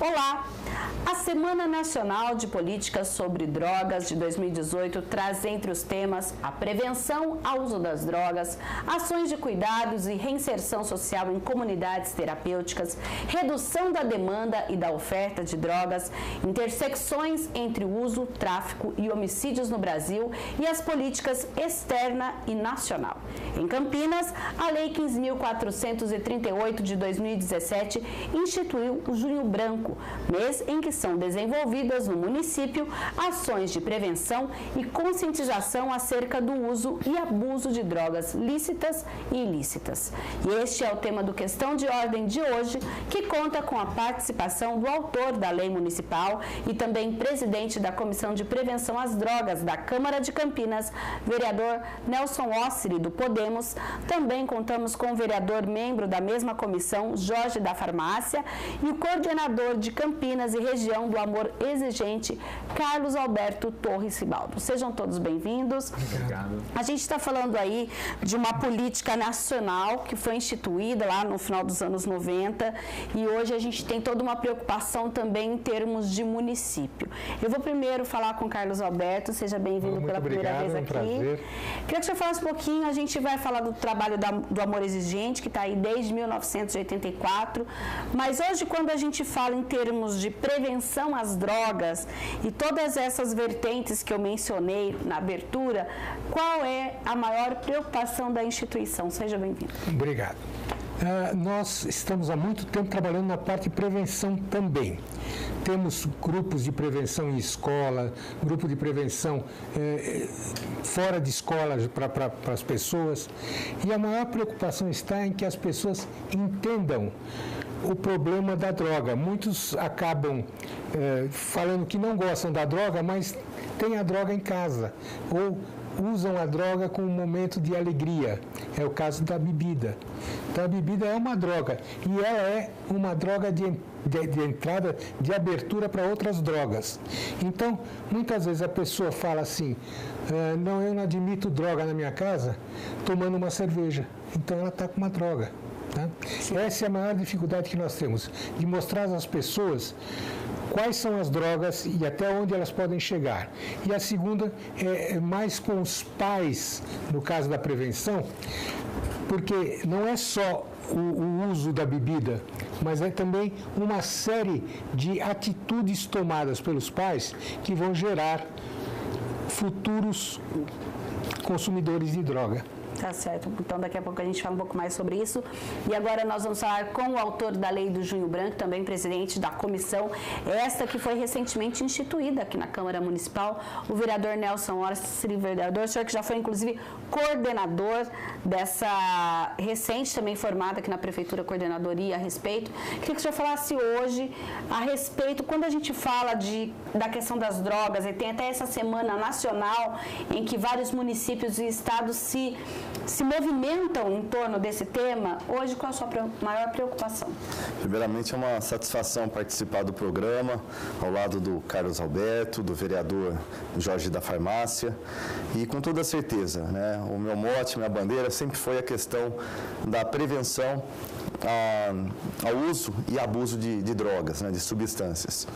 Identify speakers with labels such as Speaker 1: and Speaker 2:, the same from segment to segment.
Speaker 1: Olá! A Semana Nacional de Políticas sobre Drogas de 2018 traz entre os temas a prevenção ao uso das drogas, ações de cuidados e reinserção social em comunidades terapêuticas, redução da demanda e da oferta de drogas, intersecções entre o uso, tráfico e homicídios no Brasil e as políticas externa e nacional. Em Campinas, a Lei 15.438 de 2017 instituiu o Junho Branco, mês em que são desenvolvidas no município ações de prevenção e conscientização acerca do uso e abuso de drogas lícitas e ilícitas. E este é o tema do Questão de Ordem de hoje, que conta com a participação do autor da lei municipal e também presidente da Comissão de Prevenção às Drogas da Câmara de Campinas, vereador Nelson Ossiri, do Podemos. Também contamos com o vereador membro da mesma comissão, Jorge da Farmácia, e o coordenador de Campinas e região do Amor Exigente, Carlos Alberto Torres Ribaldo. Sejam todos bem-vindos.
Speaker 2: Obrigado.
Speaker 1: A gente está falando aí de uma política nacional que foi instituída lá no final dos anos 90 e hoje a gente tem toda uma preocupação também em termos de município. Eu vou primeiro falar com o Carlos Alberto, seja bem-vindo pela primeira vez aqui.
Speaker 2: Prazer.
Speaker 1: Queria que você falasse um pouquinho, a gente vai falar do trabalho do Amor Exigente, que está aí desde 1984, mas hoje quando a gente fala em termos de prevenção às drogas e todas essas vertentes que eu mencionei na abertura, qual é a maior preocupação da instituição? Seja bem-vindo.
Speaker 2: Obrigado. Nós estamos há muito tempo trabalhando na parte de prevenção também. Temos grupos de prevenção em escola, grupo de prevenção fora de escola para as pessoas. E a maior preocupação está em que as pessoas entendam o problema da droga. Muitos acabam falando que não gostam da droga, mas têm a droga em casa ou usam a droga com um momento de alegria. É o caso da bebida. Então, a bebida é uma droga e ela é uma droga de entrada, de abertura para outras drogas. Então, muitas vezes a pessoa fala assim, não, eu não admito droga na minha casa, tomando uma cerveja. Então, ela está com uma droga. Tá? Essa é a maior dificuldade que nós temos, de mostrar às pessoas quais são as drogas e até onde elas podem chegar. E a segunda é mais com os pais, no caso da prevenção, porque não é só o uso da bebida, mas é também uma série de atitudes tomadas pelos pais que vão gerar futuros consumidores de droga.
Speaker 1: Tá certo. Então, daqui a pouco a gente fala um pouco mais sobre isso. E agora nós vamos falar com o autor da Lei do Junho Branco, também presidente da comissão, esta que foi recentemente instituída aqui na Câmara Municipal, o vereador Nelson Ossiri, vereador, o senhor que já foi, inclusive, coordenador dessa recente também formada aqui na Prefeitura, coordenadoria a respeito. Queria que o senhor falasse hoje a respeito, quando a gente fala da questão das drogas, e tem até essa semana nacional em que vários municípios e estados se movimentam em torno desse tema, hoje qual a sua maior preocupação?
Speaker 3: Primeiramente, é uma satisfação participar do programa, ao lado do Carlos Alberto, do vereador Jorge da Farmácia, e com toda certeza, né, o meu mote, minha bandeira sempre foi a questão da prevenção ao uso e abuso de drogas, né, de substâncias.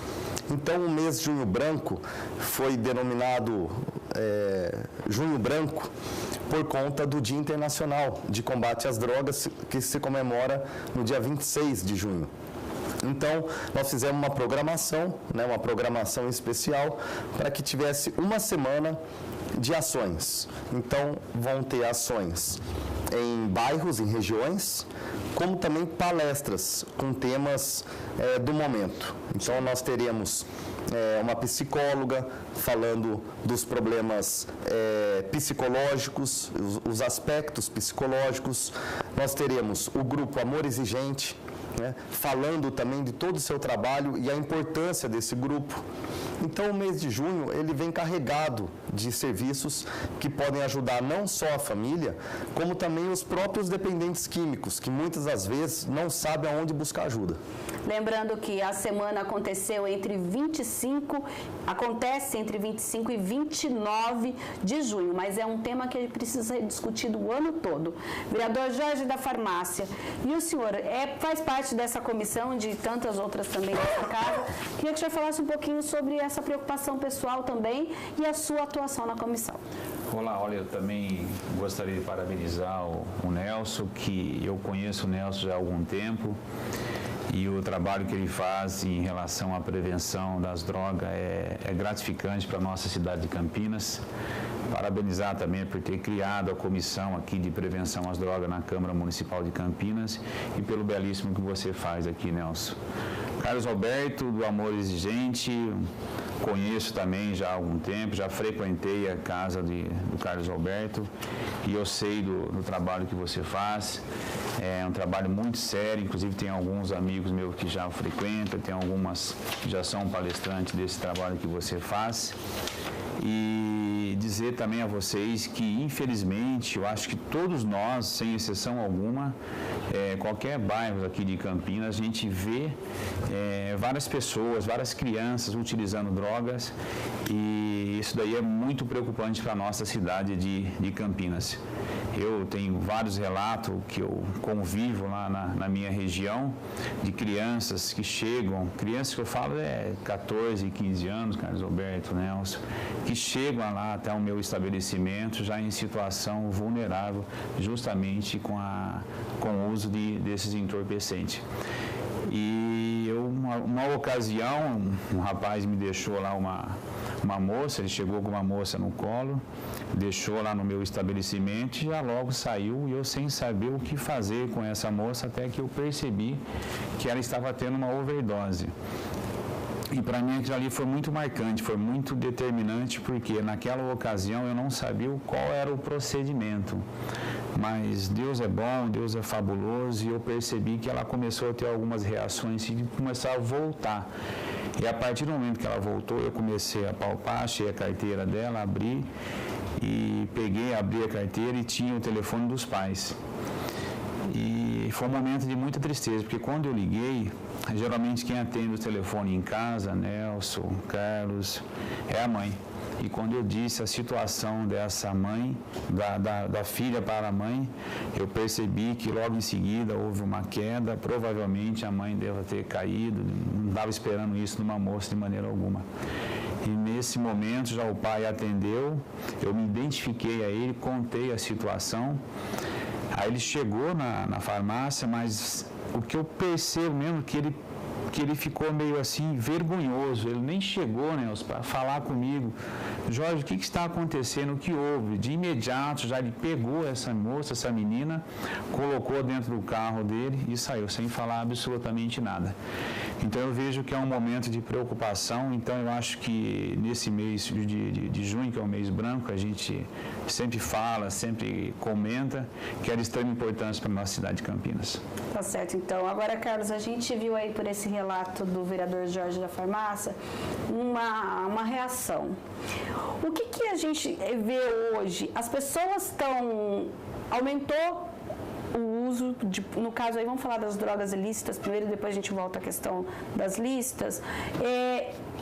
Speaker 3: Então, o mês Junho Branco foi denominado Junho Branco por conta do Dia Internacional de Combate às Drogas, que se comemora no dia 26 de junho. Então, nós fizemos uma programação, né, uma programação especial para que tivesse uma semana de ações. Então, vão ter ações em bairros, em regiões, como também palestras com temas do momento. Então, nós teríamos uma psicóloga falando dos problemas psicológicos, os aspectos psicológicos. Nós teremos o grupo Amor Exigente, né, falando também de todo o seu trabalho e a importância desse grupo. Então, o mês de junho, ele vem carregado de serviços que podem ajudar não só a família, como também os próprios dependentes químicos, que muitas das vezes não sabem aonde buscar ajuda.
Speaker 1: Lembrando que a semana acontece entre 25 e 29 de junho, mas é um tema que precisa ser discutido o ano todo. Vereador Jorge da Farmácia, e o senhor faz parte dessa comissão, de tantas outras também nessa casa. Queria que o senhor falasse um pouquinho sobre essa preocupação pessoal também e a sua atuação na comissão.
Speaker 4: Olá, olha, eu também gostaria de parabenizar o Nelson, que eu conheço o Nelson já há algum tempo, e o trabalho que ele faz em relação à prevenção das drogas é gratificante para a nossa cidade de Campinas. Parabenizar também por ter criado a comissão aqui de prevenção às drogas na Câmara Municipal de Campinas e pelo belíssimo que você faz aqui, Nelson. Carlos Alberto, do Amor Exigente, conheço também já há algum tempo, já frequentei a casa do Carlos Alberto e eu sei do trabalho que você faz. É um trabalho muito sério, inclusive tem alguns amigos meus que já frequentam, tem algumas que já são palestrantes desse trabalho que você faz. E dizer também a vocês que, infelizmente, eu acho que todos nós, sem exceção alguma, qualquer bairro aqui de Campinas, a gente vê várias pessoas, várias crianças utilizando drogas, e isso daí é muito preocupante para a nossa cidade de Campinas. Eu tenho vários relatos que eu convivo lá na minha região, de crianças que chegam, crianças que eu falo 14, 15 anos, Carlos Alberto, Nelson, que chegam lá até o meu estabelecimento já em situação vulnerável, justamente com o uso desses entorpecentes. E uma ocasião, um rapaz me deixou lá uma moça, ele chegou com uma moça no colo, deixou lá no meu estabelecimento e já logo saiu, e eu sem saber o que fazer com essa moça, até que eu percebi que ela estava tendo uma overdose. E para mim aquilo ali foi muito marcante, foi muito determinante, porque naquela ocasião eu não sabia qual era o procedimento. Mas Deus é bom, Deus é fabuloso, e eu percebi que ela começou a ter algumas reações e começar a voltar. E a partir do momento que ela voltou, eu comecei a palpar, achei a carteira dela, abri a carteira e tinha o telefone dos pais. E foi um momento de muita tristeza, porque quando eu liguei, geralmente quem atende o telefone em casa, Nelson, Carlos, é a mãe. E quando eu disse a situação dessa mãe, da filha para a mãe, eu percebi que logo em seguida houve uma queda, provavelmente a mãe deve ter caído, não estava esperando isso de uma moça de maneira alguma. E nesse momento já o pai atendeu, eu me identifiquei a ele, contei a situação. Aí ele chegou na farmácia, mas o que eu percebo mesmo que ele ficou meio assim vergonhoso, ele nem chegou, Nelson, para falar comigo. Jorge, o que está acontecendo, o que houve? De imediato já ele pegou essa moça, essa menina, colocou dentro do carro dele e saiu, sem falar absolutamente nada. Então eu vejo que é um momento de preocupação, então eu acho que nesse mês de junho, que é o mês branco, a gente sempre fala, sempre comenta que é de extrema importância para a nossa cidade de Campinas.
Speaker 1: Tá certo, então. Agora, Carlos, a gente viu aí por esse relato do vereador Jorge da Farmácia uma reação. O que a gente vê hoje? As pessoas aumentou o uso, no caso aí, vamos falar das drogas ilícitas primeiro, depois a gente volta à questão das listas.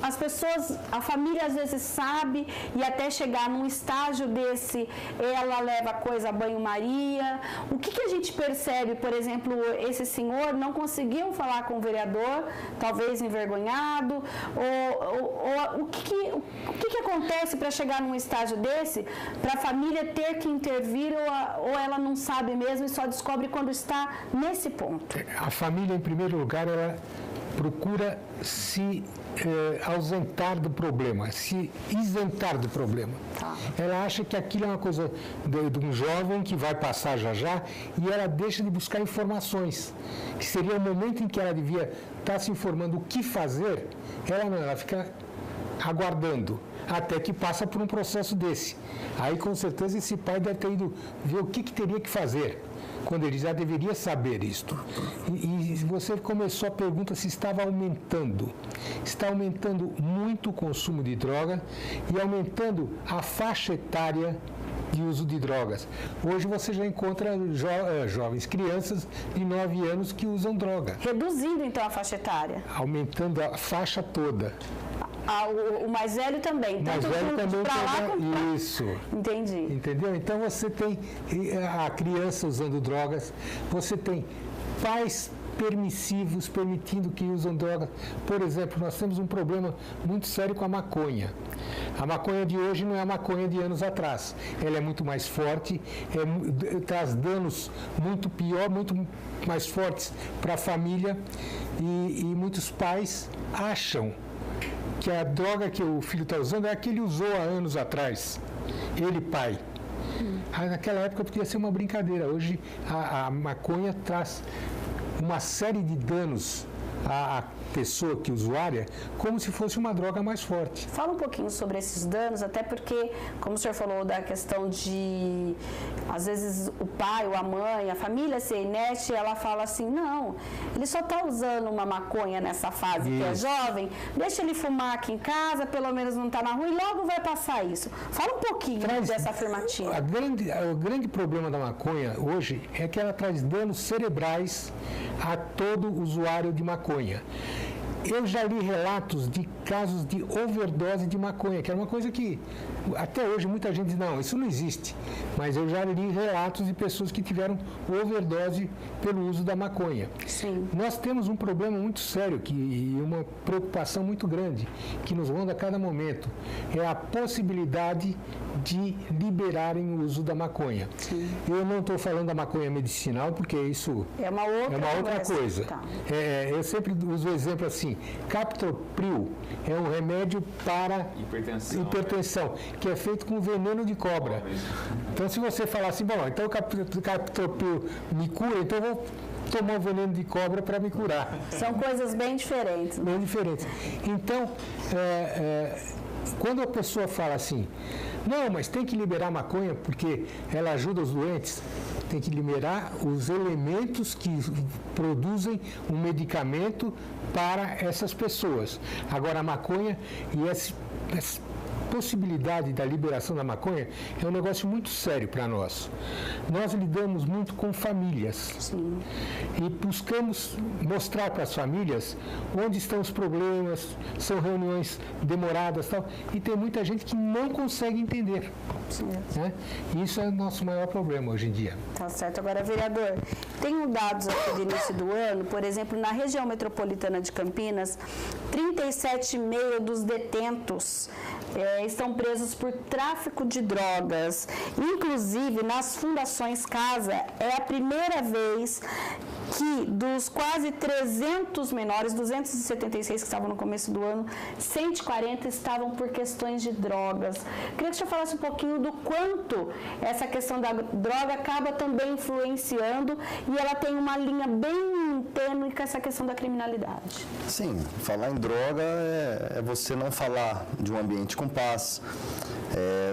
Speaker 1: As pessoas, a família às vezes sabe, e até chegar num estágio desse, ela leva a coisa a banho-maria. O que a gente percebe, por exemplo, esse senhor não conseguiu falar com o vereador, talvez envergonhado, ou o que acontece para chegar num estágio desse, para a família ter que intervir, ou ela não sabe mesmo e só descobre quando está nesse ponto?
Speaker 2: A família, em primeiro lugar, ela procura se ausentar do problema, se isentar do problema.
Speaker 1: Tá.
Speaker 2: Ela acha que aquilo é uma coisa de um jovem que vai passar já, e ela deixa de buscar informações, que seria o momento em que ela devia estar se informando o que fazer. Ela fica aguardando até que passa por um processo desse. Aí, com certeza, esse pai deve ter ido ver o que teria que fazer. quando ele já deveria saber isto. E você começou a pergunta se estava aumentando. Está aumentando muito o consumo de droga e aumentando a faixa etária de uso de drogas. Hoje você já encontra jovens, crianças de 9 anos que usam droga.
Speaker 1: Reduzindo então a faixa etária.
Speaker 2: Aumentando a faixa toda.
Speaker 1: O mais velho também.
Speaker 2: Mais velho também
Speaker 1: pra lá como...
Speaker 2: Isso.
Speaker 1: Entendi.
Speaker 2: Entendeu? Então você tem a criança usando drogas, você tem pais permissivos, permitindo que usam drogas. Por exemplo, nós temos um problema muito sério com a maconha. A maconha de hoje não é a maconha de anos atrás. Ela é muito mais forte, traz danos muito pior, muito mais fortes para a família e muitos pais acham que a droga que o filho está usando é a que ele usou há anos atrás. Ele, pai. Naquela época podia ser uma brincadeira. Hoje a maconha traz uma série de danos à pessoa que usuária, como se fosse uma droga mais forte.
Speaker 1: Fala um pouquinho sobre esses danos, até porque, como o senhor falou da questão de, às vezes, o pai ou a mãe, a família ser inerte, ela fala assim, não, ele só está usando uma maconha nessa fase que é jovem, deixa ele fumar aqui em casa, pelo menos não está na rua, e logo vai passar isso. Fala um pouquinho dessa afirmativa.
Speaker 2: O grande problema da maconha hoje é que ela traz danos cerebrais a todo usuário de maconha. Eu já li relatos de casos de overdose de maconha, que era uma coisa que até hoje muita gente diz, não, isso não existe. Mas eu já li relatos de pessoas que tiveram overdose pelo uso da maconha.
Speaker 1: Sim.
Speaker 2: Nós temos um problema muito sério e uma preocupação muito grande que nos ronda a cada momento. É a possibilidade de liberarem o uso da maconha.
Speaker 1: Sim.
Speaker 2: Eu não estou falando da maconha medicinal, porque isso
Speaker 1: é uma outra
Speaker 2: coisa.
Speaker 1: Tá.
Speaker 2: Eu sempre uso o exemplo assim, Captopril é um remédio para hipertensão, que é feito com veneno de cobra. Então, se você falar assim, bom, então o Captopril me cura, então eu vou tomar o veneno de cobra para me curar.
Speaker 1: São coisas bem diferentes.
Speaker 2: Bem diferentes. Então, quando a pessoa fala assim, não, mas tem que liberar a maconha porque ela ajuda os doentes, tem que liberar os elementos que produzem um medicamento para essas pessoas. Agora, a maconha e essa possibilidade da liberação da maconha é um negócio muito sério para nós. Nós lidamos muito com famílias.
Speaker 1: Sim.
Speaker 2: E buscamos mostrar para as famílias onde estão os problemas, são reuniões demoradas e tal, e tem muita gente que não consegue entender. Né? E isso é o nosso maior problema hoje em dia.
Speaker 1: Tá certo. Agora, vereador, tenho dados aqui do início do ano, por exemplo, na região metropolitana de Campinas, 37,5% dos detentos estão presos por tráfico de drogas. Inclusive, nas fundações Casa, é a primeira vez que dos quase 300 menores, 276 que estavam no começo do ano, 140 estavam por questões de drogas. Queria que o senhor falasse um pouquinho do quanto essa questão da droga acaba também influenciando e ela tem uma linha bem tênue com essa questão da criminalidade.
Speaker 3: Sim, falar em droga é você não falar de um ambiente com paz,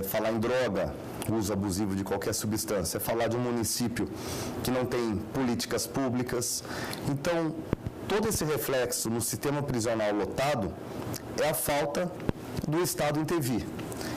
Speaker 3: falar em droga, uso abusivo de qualquer substância, falar de um município que não tem políticas públicas. Então, todo esse reflexo no sistema prisional lotado é a falta do Estado intervir.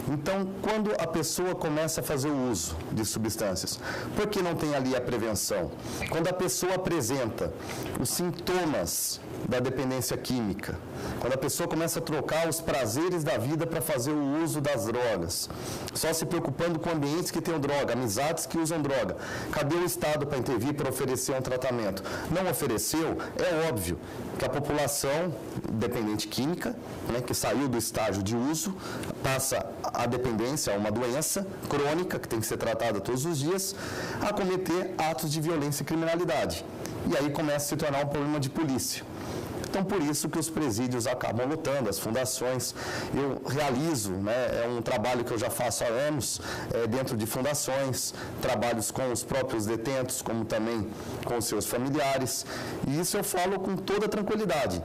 Speaker 3: Então, quando a pessoa começa a fazer o uso de substâncias, por que não tem ali a prevenção? Quando a pessoa apresenta os sintomas da dependência química, quando a pessoa começa a trocar os prazeres da vida para fazer o uso das drogas, só se preocupando com ambientes que tenham droga, amizades que usam droga, cadê o Estado para intervir, para oferecer um tratamento? Não ofereceu, é óbvio que a população dependente química, né, que saiu do estágio de uso, passa a dependência a uma doença crônica que tem que ser tratada todos os dias, a cometer atos de violência e criminalidade. E aí começa a se tornar um problema de polícia. Então, por isso que os presídios acabam lotando, as fundações. Eu realizo, é um trabalho que eu já faço há anos, dentro de fundações, trabalhos com os próprios detentos, como também com os seus familiares. E isso eu falo com toda tranquilidade.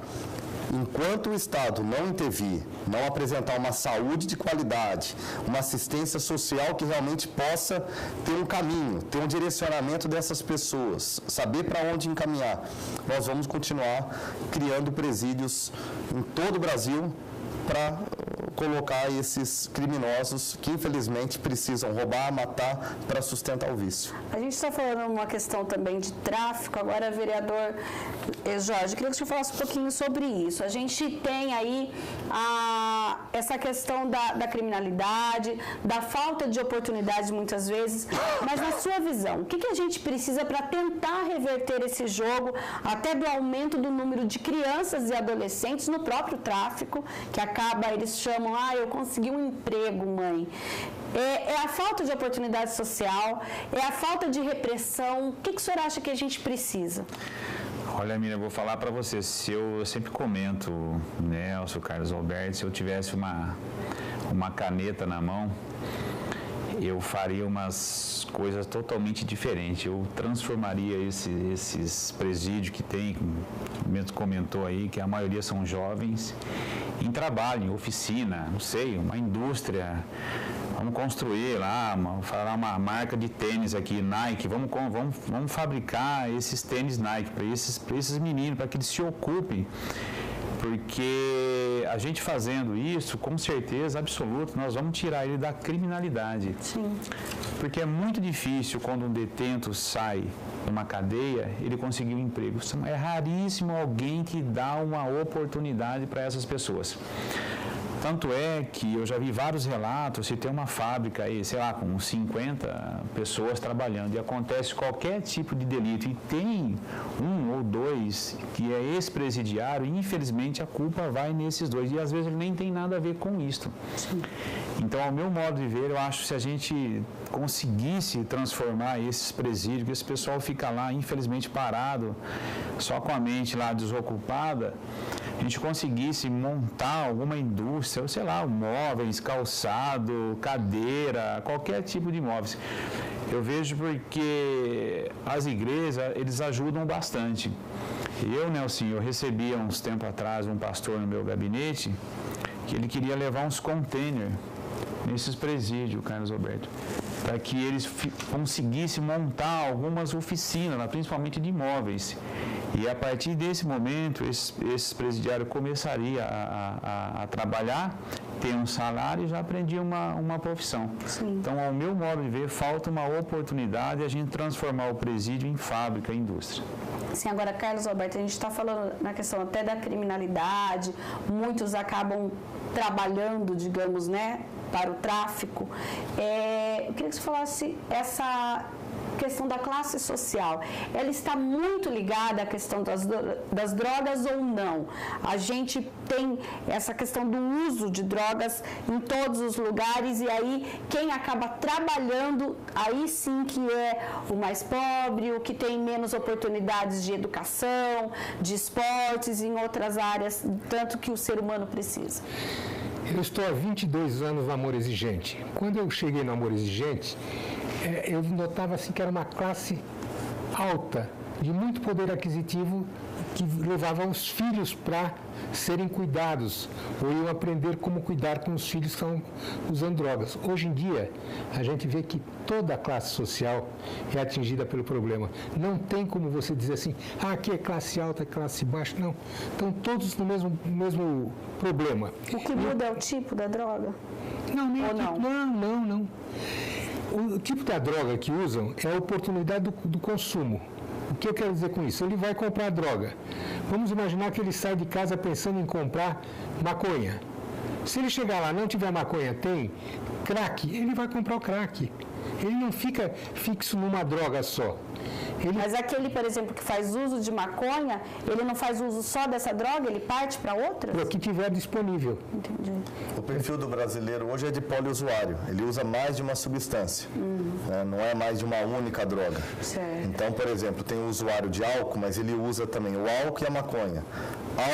Speaker 3: Enquanto o Estado não intervir, não apresentar uma saúde de qualidade, uma assistência social que realmente possa ter um caminho, ter um direcionamento dessas pessoas, saber para onde encaminhar, nós vamos continuar criando presídios em todo o Brasil para colocar esses criminosos que infelizmente precisam roubar, matar para sustentar o vício.
Speaker 1: A gente está falando uma questão também de tráfico, agora, vereador Jorge, queria que o senhor falasse um pouquinho sobre isso. A gente tem aí essa questão da criminalidade, da falta de oportunidades muitas vezes, mas na sua visão, o que a gente precisa para tentar reverter esse jogo, até do aumento do número de crianças e adolescentes no próprio tráfico, que acaba, eles chamam, eu consegui um emprego, mãe. É a falta de oportunidade social, é a falta de repressão. O que o senhor acha que a gente precisa?
Speaker 4: Olha, Miriam, eu vou falar para você, eu sempre comento, Nelson, Carlos Alberto, se eu tivesse uma caneta na mão, eu faria umas coisas totalmente diferentes. Eu transformaria esses presídios que tem, o mesmo comentou aí, que a maioria são jovens, em trabalho, em oficina, não sei, uma indústria. Vamos construir lá, falar uma marca de tênis aqui, Nike, vamos fabricar esses tênis Nike para esses meninos, para que eles se ocupem. Porque a gente fazendo isso, com certeza absoluta, nós vamos tirar ele da criminalidade.
Speaker 1: Sim.
Speaker 4: Porque é muito difícil quando um detento sai de uma cadeia, ele conseguir um emprego. É raríssimo alguém que dá uma oportunidade para essas pessoas. Tanto é que eu já vi vários relatos, se tem uma fábrica aí, sei lá, com 50 pessoas trabalhando e acontece qualquer tipo de delito e tem um ou dois que é ex-presidiário, infelizmente a culpa vai nesses dois e às vezes ele nem tem nada a ver com isso.
Speaker 1: Sim.
Speaker 4: Então, ao meu modo de ver, eu acho que se a gente conseguisse transformar esses presídios, que esse pessoal fica lá, infelizmente, parado, só com a mente lá desocupada, a gente conseguisse montar alguma indústria, sei lá, móveis, calçado, cadeira, qualquer tipo de móveis. Eu vejo porque as igrejas, eles ajudam bastante. Eu, Nelson, eu recebi há uns tempos atrás um pastor no meu gabinete que ele queria levar uns containers nesses presídios, Carlos Alberto, para que eles conseguissem montar algumas oficinas, principalmente de imóveis. E a partir desse momento, esses presidiários começariam a trabalhar, ter um salário e já aprendiam uma profissão.
Speaker 1: Sim.
Speaker 4: Então, ao meu modo de ver, falta uma oportunidade de a gente transformar o presídio em fábrica, em indústria.
Speaker 1: Sim, agora, Carlos Alberto, a gente está falando na questão até da criminalidade, muitos acabam trabalhando, digamos, para o tráfico. Eu queria que você falasse essa questão da classe social, ela está muito ligada à questão das drogas ou não? A gente tem essa questão do uso de drogas em todos os lugares e aí quem acaba trabalhando, aí sim que é o mais pobre, o que tem menos oportunidades de educação, de esportes, em outras áreas, tanto que o ser humano precisa.
Speaker 2: Eu estou há 22 anos no Amor Exigente. Quando eu cheguei no Amor Exigente, eu notava assim, que era uma classe alta, de muito poder aquisitivo, que levava os filhos para serem cuidados, ou iam aprender como cuidar com os filhos que estão usando drogas. Hoje em dia, a gente vê que toda a classe social é atingida pelo problema. Não tem como você dizer assim, aqui é classe alta, é classe baixa. Não, estão todos no mesmo problema.
Speaker 1: O que muda é o tipo da droga?
Speaker 2: Não, nem
Speaker 1: ou não?
Speaker 2: Não. O tipo da droga que usam é a oportunidade do consumo. O que eu quero dizer com isso? Ele vai comprar droga. Vamos imaginar que ele sai de casa pensando em comprar maconha. Se ele chegar lá e não tiver maconha, tem crack, ele vai comprar o crack. Ele não fica fixo numa droga só.
Speaker 1: Mas aquele, por exemplo, que faz uso de maconha, ele não faz uso só dessa droga, ele parte para outras?
Speaker 2: Para o que tiver disponível.
Speaker 1: Entendi.
Speaker 3: O perfil do brasileiro hoje é de poliusuário. Ele usa mais de uma substância. Não é mais de uma única droga.
Speaker 1: Certo.
Speaker 3: Então, por exemplo, tem o usuário de álcool, mas ele usa também o álcool e a maconha.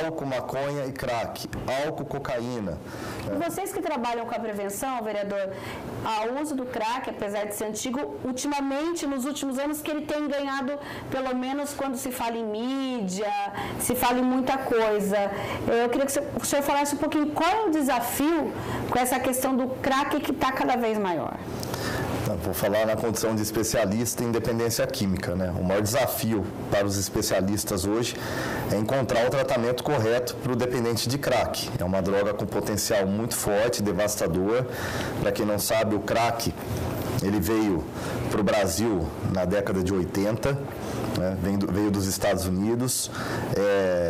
Speaker 3: Álcool, maconha e crack. Álcool, cocaína.
Speaker 1: E vocês que trabalham com a prevenção, vereador, o uso do crack, apesar de ser antigo, ultimamente, nos últimos anos, que ele tem ganhado, pelo menos quando se fala em mídia, se fala em muita coisa. Eu queria que o senhor falasse um pouquinho qual é o desafio com essa questão do crack que está cada vez maior.
Speaker 3: Vou falar na condição de especialista em dependência química, né? O maior desafio para os especialistas hoje é encontrar o tratamento correto para o dependente de crack. É uma droga com potencial muito forte, devastador. Para quem não sabe, o crack, ele veio para o Brasil na década de 80, né? Veio dos Estados Unidos,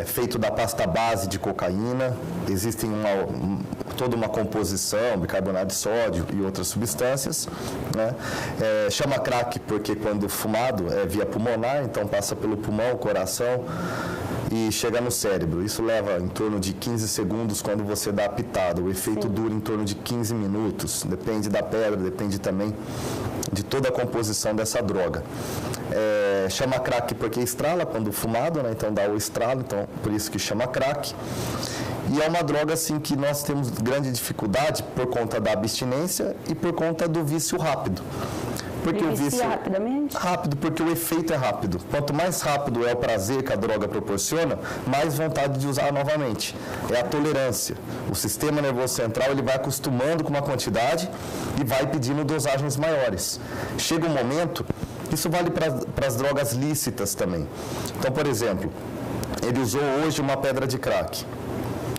Speaker 3: feito da pasta base de cocaína. Existem toda uma composição, bicarbonato de sódio e outras substâncias, né? Chama crack porque quando fumado é via pulmonar, então passa pelo pulmão, coração e chega no cérebro. Isso leva em torno de 15 segundos quando você dá a pitada. O efeito dura em torno de 15 minutos. Depende da pedra, depende também de toda a composição dessa droga. Chama crack porque estrala quando fumado, né? Então dá o estralo, então por isso que chama crack. E é uma droga assim que nós temos grande dificuldade por conta da abstinência e por conta do vício rápido. Porque o vício
Speaker 1: rapidamente?
Speaker 3: Rápido, porque o efeito é rápido. Quanto mais rápido é o prazer que a droga proporciona, mais vontade de usar novamente. É a tolerância. O sistema nervoso central ele vai acostumando com uma quantidade e vai pedindo dosagens maiores. Chega um momento, isso vale para as drogas lícitas também. Então, por exemplo, ele usou hoje uma pedra de crack.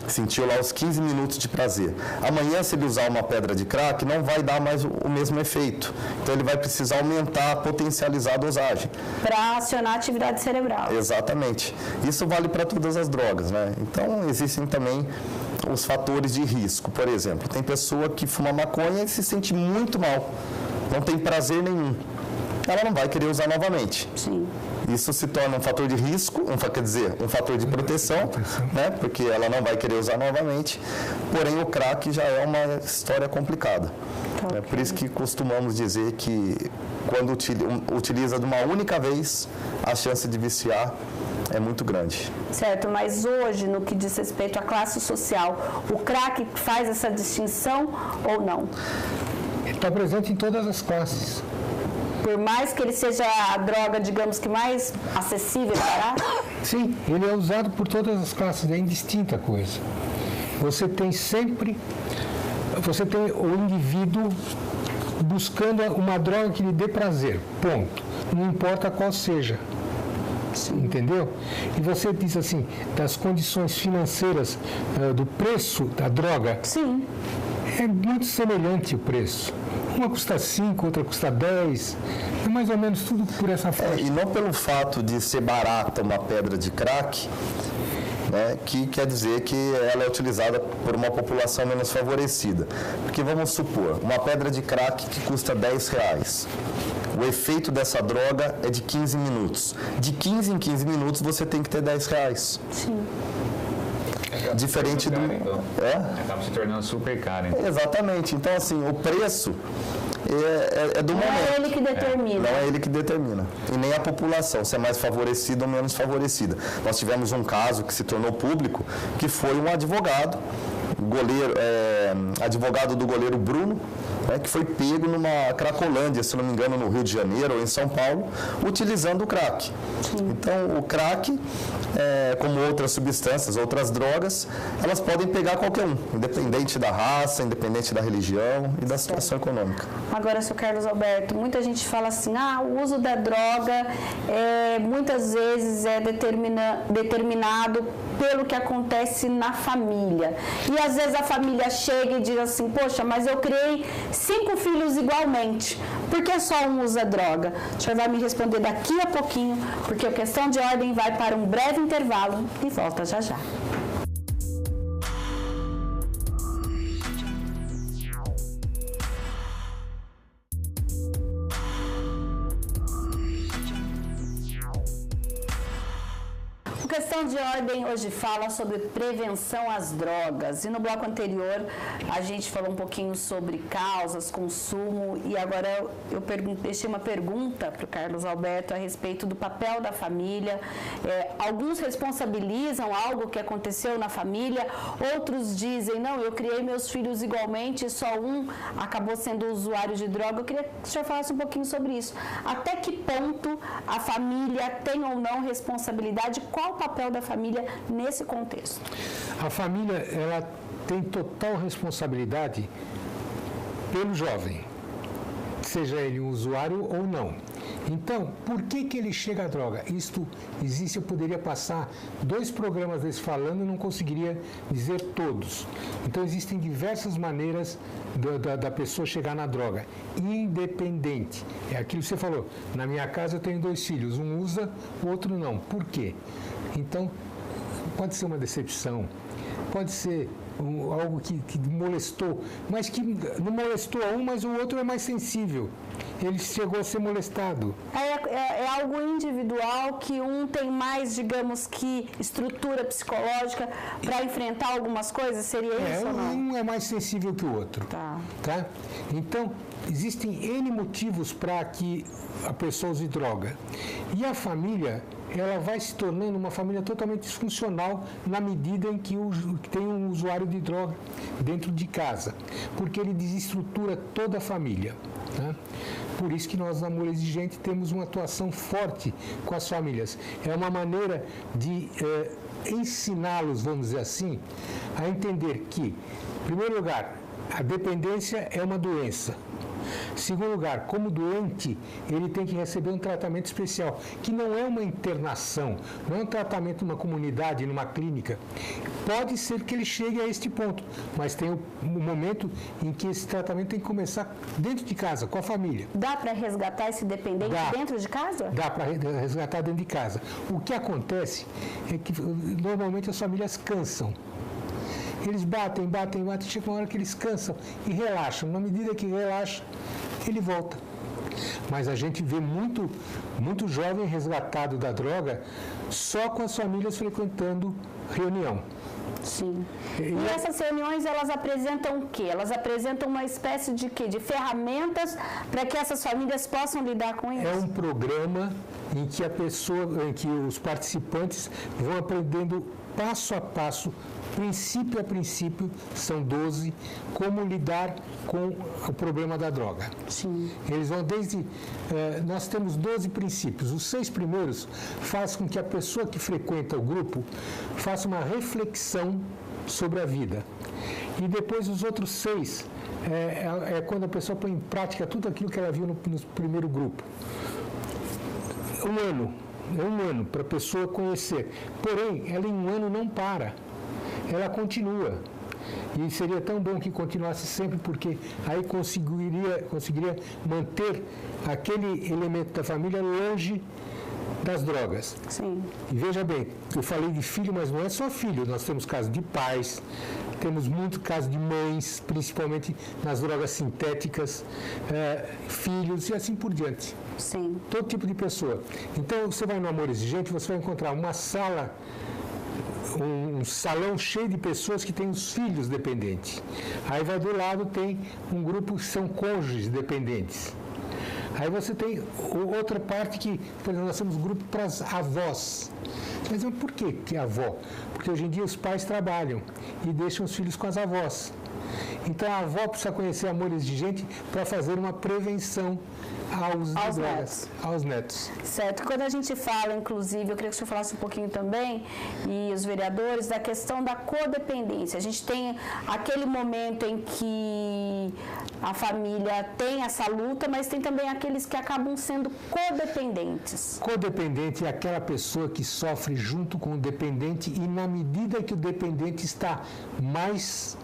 Speaker 3: Sentiu lá os 15 minutos de prazer. Amanhã, se ele usar uma pedra de crack, não vai dar mais o mesmo efeito. Então, ele vai precisar aumentar, potencializar a dosagem.
Speaker 1: Para acionar a atividade cerebral.
Speaker 3: Exatamente. Isso vale para todas as drogas, né? Então, existem também os fatores de risco. Por exemplo, tem pessoa que fuma maconha e se sente muito mal. Não tem prazer nenhum. Ela não vai querer usar novamente.
Speaker 1: Sim.
Speaker 3: Isso se torna um fator de risco, um fator de proteção, né? Porque ela não vai querer usar novamente. Porém, o crack já é uma história complicada. Okay. É por isso que costumamos dizer que quando utiliza de uma única vez, a chance de viciar é muito grande.
Speaker 1: Certo, mas hoje, no que diz respeito à classe social, o crack faz essa distinção ou não?
Speaker 2: Ele está presente em todas as classes.
Speaker 1: Por mais que ele seja a droga, digamos que mais acessível para?
Speaker 2: Sim, ele é usado por todas as classes, é indistinta a coisa. Você tem o indivíduo buscando uma droga que lhe dê prazer, ponto. Não importa qual seja. Sim. Entendeu? E você diz assim, das condições financeiras, do preço da droga.
Speaker 1: Sim.
Speaker 2: É muito semelhante o preço. Uma custa 5, outra custa 10. É mais ou menos tudo por essa faixa.
Speaker 3: E não pelo fato de ser barata uma pedra de crack, né, que quer dizer que ela é utilizada por uma população menos favorecida. Porque vamos supor, uma pedra de crack que custa R$10. O efeito dessa droga é de 15 minutos. De 15 em 15 minutos você tem que ter R$10.
Speaker 1: Sim.
Speaker 3: Diferente do...
Speaker 4: Então. Acaba se tornando super caro. Então.
Speaker 3: Exatamente. Então, assim, o preço é do momento.
Speaker 1: Não é ele que determina.
Speaker 3: Não é ele que determina. E nem a população, se é mais favorecida ou menos favorecida. Nós tivemos um caso que se tornou público, que foi um advogado, advogado do goleiro Bruno, né, que foi pego numa Cracolândia, se não me engano, no Rio de Janeiro ou em São Paulo, utilizando o crack. Então, o crack, como outras substâncias, outras drogas, elas podem pegar qualquer um, independente da raça, independente da religião e da situação econômica.
Speaker 1: Agora, Sr. Carlos Alberto, muita gente fala assim, o uso da droga muitas vezes é determinado pelo que acontece na família. E às vezes a família chega e diz assim, poxa, mas eu criei 5 filhos igualmente, por que só um usa droga? O senhor vai me responder daqui a pouquinho, porque a questão de ordem vai para um breve intervalo e volta já já. O Questão de Ordem hoje fala sobre prevenção às drogas. E no bloco anterior a gente falou um pouquinho sobre causas, consumo, e agora eu deixei uma pergunta para o Carlos Alberto a respeito do papel da família. Alguns responsabilizam algo que aconteceu na família, outros dizem, não, eu criei meus filhos igualmente, só um acabou sendo usuário de droga. Eu queria que o senhor falasse um pouquinho sobre isso. Até que ponto a família tem ou não responsabilidade? Qual o papel da família nesse contexto?
Speaker 2: A família, ela tem total responsabilidade pelo jovem, seja ele um usuário ou não. Então, por que ele chega à droga? Isto existe, eu poderia passar 2 programas desses falando e não conseguiria dizer todos. Então, existem diversas maneiras da pessoa chegar na droga, independente. É aquilo que você falou, na minha casa eu tenho 2 filhos, um usa, o outro não. Por quê? Então, pode ser uma decepção, pode ser algo que molestou, mas que não molestou a um, mas o outro é mais sensível. Ele chegou a ser molestado.
Speaker 1: É algo individual que um tem mais, digamos que, estrutura psicológica para enfrentar algumas coisas? Seria isso ou não?
Speaker 2: Um é mais sensível que o outro. Tá? Então, existem N motivos para que a pessoa use droga. E a família, ela vai se tornando uma família totalmente disfuncional na medida em que tem um usuário de droga dentro de casa, porque ele desestrutura toda a família. Tá? Por isso que nós, na Amor Exigente, temos uma atuação forte com as famílias. É uma maneira de ensiná-los, vamos dizer assim, a entender que, em primeiro lugar, a dependência é uma doença. Segundo lugar, como doente, ele tem que receber um tratamento especial, que não é uma internação, não é um tratamento numa comunidade, numa clínica. Pode ser que ele chegue a este ponto, mas tem um momento em que esse tratamento tem que começar dentro de casa, com a família.
Speaker 1: Dá para resgatar esse dependente dentro de casa?
Speaker 2: Dá para resgatar dentro de casa. O que acontece é que normalmente as famílias cansam. Eles batem, chega uma hora que eles cansam e relaxam. Na medida que relaxa, ele volta. Mas a gente vê muito jovem resgatado da droga só com as famílias frequentando reunião.
Speaker 1: Sim. E essas reuniões, elas apresentam o quê? Elas apresentam uma espécie de quê? De ferramentas para que essas famílias possam lidar com isso?
Speaker 2: É um programa em que os participantes vão aprendendo passo a passo, princípio a princípio, são 12, como lidar com o problema da droga.
Speaker 1: Sim.
Speaker 2: Eles vão nós temos 12 princípios. Os 6 primeiros fazem com que a pessoa que frequenta o grupo faça uma reflexão sobre a vida. E depois os outros 6 é quando a pessoa põe em prática tudo aquilo que ela viu no primeiro grupo. É um ano para a pessoa conhecer. Porém, ela em um ano não para. Ela continua. E seria tão bom que continuasse sempre, porque aí conseguiria manter aquele elemento da família longe das drogas.
Speaker 1: Sim.
Speaker 2: E veja bem, eu falei de filho, mas não é só filho. Nós temos casos de pais, temos muito caso de mães, principalmente nas drogas sintéticas, filhos e assim por diante.
Speaker 1: Sim.
Speaker 2: Todo tipo de pessoa. Então, você vai no Amor Exigente, você vai encontrar uma sala, um salão cheio de pessoas que têm os filhos dependentes. Aí vai do lado, tem um grupo que são cônjuges dependentes. Aí você tem outra parte que, por exemplo, nós temos grupo para as avós. Mas por que avó? Porque hoje em dia os pais trabalham e deixam os filhos com as avós. Então a avó precisa conhecer Amor Exigente para fazer uma prevenção aos netos.
Speaker 1: Certo. Quando a gente fala, inclusive, eu queria que o senhor falasse um pouquinho também, e os vereadores, da questão da codependência. A gente tem aquele momento em que a família tem essa luta, mas tem também aqueles que acabam sendo codependentes.
Speaker 2: Codependente é aquela pessoa que sofre junto com o dependente e na medida que o dependente está mais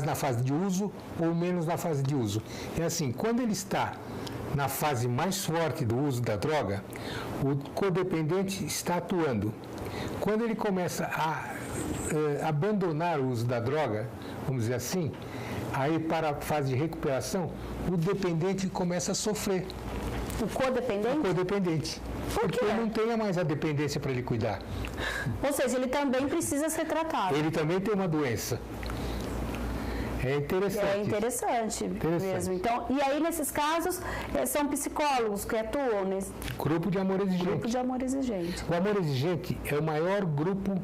Speaker 2: na fase de uso ou menos na fase de uso. É assim, quando ele está na fase mais forte do uso da droga, o codependente está atuando. Quando ele começa a abandonar o uso da droga, vamos dizer assim, aí para a fase de recuperação, o dependente começa a sofrer.
Speaker 1: O codependente?
Speaker 2: O codependente. Porque não tenha mais a dependência para ele cuidar.
Speaker 1: Ou seja, ele também precisa ser tratado.
Speaker 2: Ele também tem uma doença. É interessante.
Speaker 1: Mesmo. Então, e aí, nesses casos, são psicólogos que atuam nesse
Speaker 2: grupo de amor exigente.
Speaker 1: Grupo de amor exigente.
Speaker 2: O amor exigente é o maior grupo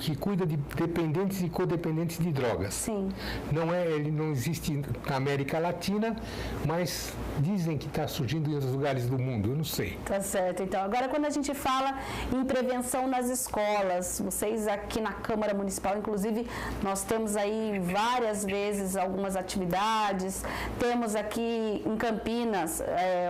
Speaker 2: que cuida de dependentes e codependentes de drogas.
Speaker 1: Sim.
Speaker 2: Ele não existe na América Latina, mas dizem que está surgindo em outros lugares do mundo, eu não sei.
Speaker 1: Tá certo. Então, agora quando a gente fala em prevenção nas escolas, vocês aqui na Câmara Municipal, inclusive, nós temos aí várias vezes algumas atividades. Temos aqui em Campinas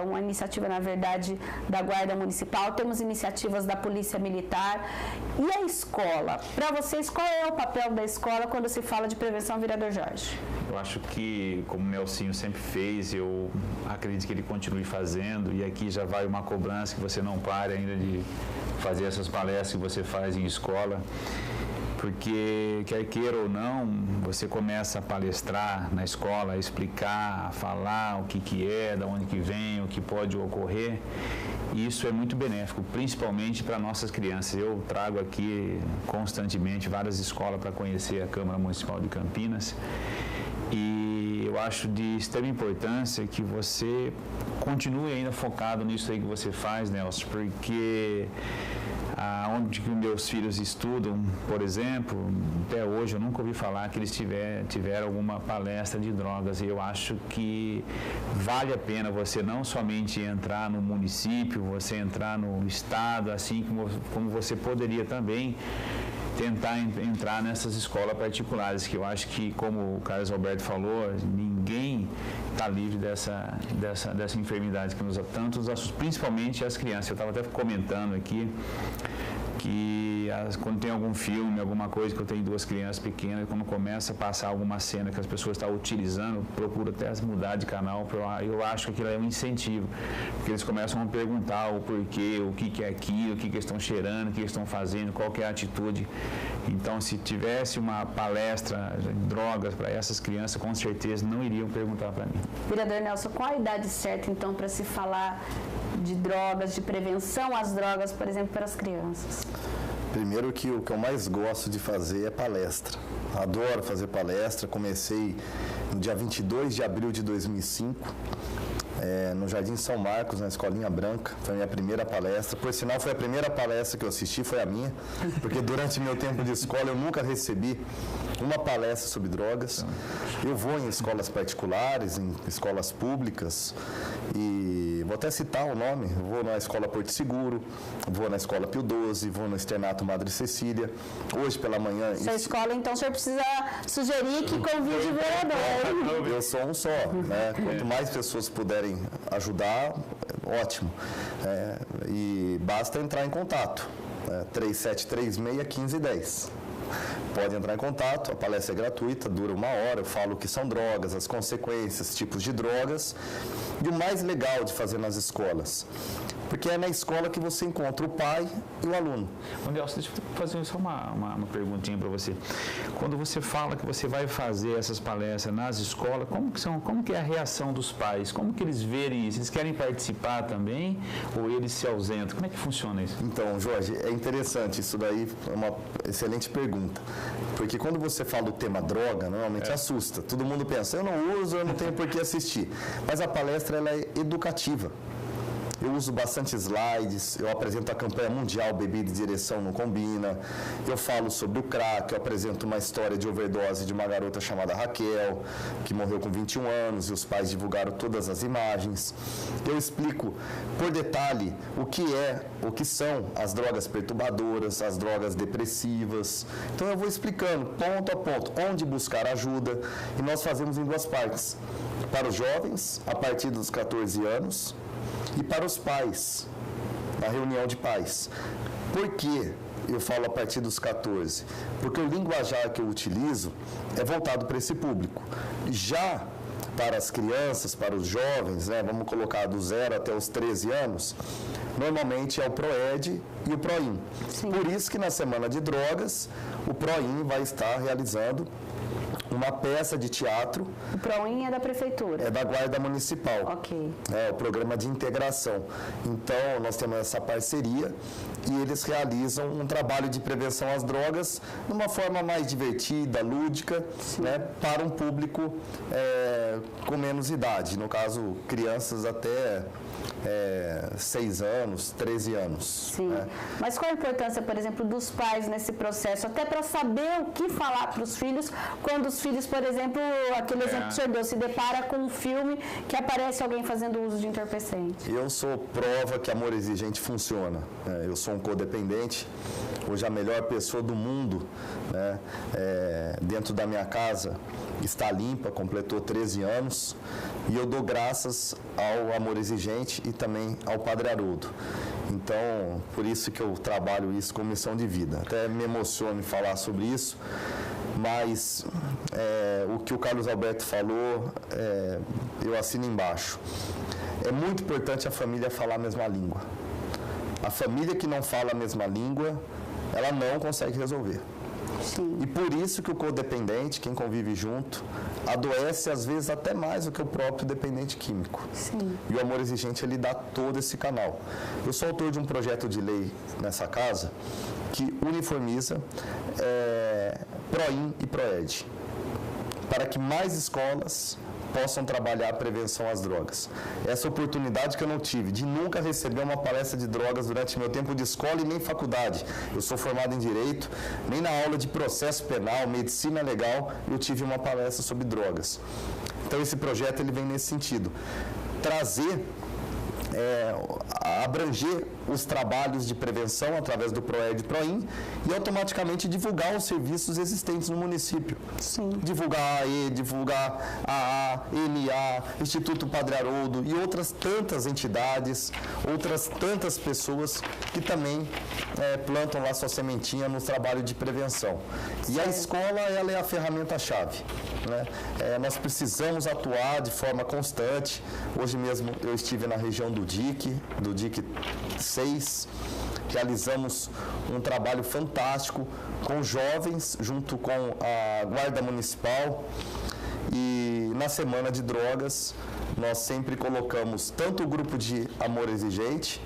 Speaker 1: uma iniciativa, na verdade, da Guarda Municipal, temos iniciativas da Polícia Militar. E a escola? Para vocês, qual é o papel da escola quando se fala de prevenção, vereador Jorge?
Speaker 4: Eu acho que, como o Nelsinho sempre fez, eu acredito que ele continue fazendo, e aqui já vai uma cobrança que você não pare ainda de fazer essas palestras que você faz em escola, porque, quer queira ou não, você começa a palestrar na escola, a explicar, a falar o que é, de onde que vem, o que pode ocorrer, e isso é muito benéfico, principalmente para nossas crianças. Eu trago aqui constantemente várias escolas para conhecer a Câmara Municipal de Campinas, e eu acho de extrema importância que você continue ainda focado nisso aí que você faz, Nelson, porque onde que meus filhos estudam, por exemplo, até hoje eu nunca ouvi falar que eles tiveram alguma palestra de drogas, e eu acho que vale a pena você não somente entrar no município, você entrar no estado, assim como você poderia também tentar entrar nessas escolas particulares, que eu acho que, como o Carlos Alberto falou, ninguém está livre dessa enfermidade que nos assusta, principalmente as crianças. Eu estava até comentando aqui que quando tem algum filme, alguma coisa, que eu tenho duas crianças pequenas, quando começa a passar alguma cena que as pessoas estão utilizando, procuro até mudar de canal, eu acho que aquilo é um incentivo, porque eles começam a perguntar o porquê, o que é aquilo, o que eles estão cheirando, o que eles estão fazendo, qual que é a atitude. Então, se tivesse uma palestra de drogas para essas crianças, com certeza não iriam perguntar para mim.
Speaker 1: Vereador Nelson, qual a idade certa, então, para se falar de drogas, de prevenção às drogas, por exemplo, para as crianças?
Speaker 3: Primeiro que o que eu mais gosto de fazer é palestra. Adoro fazer palestra. Comecei no dia 22 de abril de 2005, no Jardim São Marcos, na Escolinha Branca. Foi a minha primeira palestra. Por sinal, foi a primeira palestra que eu assisti, foi a minha, porque durante meu tempo de escola eu nunca recebi uma palestra sobre drogas. Eu vou em escolas particulares, em escolas públicas, e vou até citar o nome, vou na Escola Porto Seguro, vou na Escola Pio XII, vou no Externato Madre Cecília. Hoje pela manhã...
Speaker 1: Sua escola, então, o senhor precisa sugerir que convide o vereador.
Speaker 3: Eu sou um só, né? Quanto mais pessoas puderem ajudar, ótimo. E basta entrar em contato, 3736-1510. Pode entrar em contato, a palestra é gratuita, dura 1 hora, eu falo o que são drogas, as consequências, tipos de drogas, e o mais legal de fazer nas escolas, porque é na escola que você encontra o pai e o aluno.
Speaker 4: Nelson, deixa eu fazer só uma perguntinha para você. Quando você fala que você vai fazer essas palestras nas escolas, como que é a reação dos pais? Como que eles verem isso? Eles querem participar também ou eles se ausentam? Como é que funciona isso?
Speaker 3: Então, Jorge, é interessante, isso daí é uma excelente pergunta, porque quando você fala o tema droga, normalmente assusta. Todo mundo pensa, eu não uso, eu não tenho por que assistir. Mas a palestra ela é educativa. Eu uso bastante slides, eu apresento a campanha mundial Bebida e Direção Não Combina, eu falo sobre o crack, eu apresento uma história de overdose de uma garota chamada Raquel, que morreu com 21 anos e os pais divulgaram todas as imagens. Eu explico por detalhe o que são as drogas perturbadoras, as drogas depressivas. Então eu vou explicando ponto a ponto onde buscar ajuda, e nós fazemos em 2 partes. Para os jovens, a partir dos 14 anos, e para os pais, na reunião de pais. Por que eu falo a partir dos 14? Porque o linguajar que eu utilizo é voltado para esse público. Já para as crianças, para os jovens, vamos colocar do 0 até os 13 anos, normalmente é o PROED e o PROIN. Sim. Por isso que na Semana de Drogas, o PROIN vai estar realizando uma peça de teatro.
Speaker 1: O PROIN é da prefeitura?
Speaker 3: É da Guarda Municipal.
Speaker 1: Ok.
Speaker 3: É o programa de integração. Então, nós temos essa parceria e eles realizam um trabalho de prevenção às drogas de uma forma mais divertida, lúdica, né, para um público com menos idade. No caso, crianças até 6 anos, 13 anos.
Speaker 1: Sim. Né? Mas qual a importância, por exemplo, dos pais nesse processo? Até para saber o que falar para os filhos, quando os filhos, por exemplo, aquele exemplo que o senhor deu, se depara com um filme que aparece alguém fazendo uso de entorpecente.
Speaker 3: Eu sou prova que amor exigente funciona. Eu sou um codependente. Hoje a melhor pessoa do mundo, né, dentro da minha casa, está limpa, completou 13 anos. E eu dou graças ao amor exigente e também ao Padre Haroldo. Então, por isso que eu trabalho isso como missão de vida. Até me emociona em falar sobre isso, mas o que o Carlos Alberto falou, eu assino embaixo. É muito importante a família falar a mesma língua. A família que não fala a mesma língua, ela não consegue resolver.
Speaker 1: Sim.
Speaker 3: E por isso que o codependente, quem convive junto, adoece às vezes até mais do que o próprio dependente químico.
Speaker 1: Sim.
Speaker 3: E o amor exigente, ele dá todo esse canal. Eu sou autor de um projeto de lei nessa casa que uniformiza PROIN e PROED, para que mais escolas possam trabalhar a prevenção às drogas. Essa oportunidade que eu não tive, de nunca receber uma palestra de drogas durante meu tempo de escola e nem faculdade. Eu sou formado em Direito, nem na aula de processo penal, medicina legal, eu tive uma palestra sobre drogas. Então esse projeto ele vem nesse sentido. Trazer, abranger os trabalhos de prevenção através do PROED e PROIN e automaticamente divulgar os serviços existentes no município.
Speaker 1: Sim.
Speaker 3: Divulgar a AE, divulgar a AA, MA, Instituto Padre Haroldo e outras tantas entidades, outras tantas pessoas que também plantam lá sua sementinha no trabalho de prevenção. E a escola, ela é a ferramenta-chave, né? Nós precisamos atuar de forma constante. Hoje mesmo eu estive na região do DIC 6, realizamos um trabalho fantástico com jovens, junto com a Guarda Municipal, e na Semana de Drogas nós sempre colocamos tanto o grupo de amor exigente,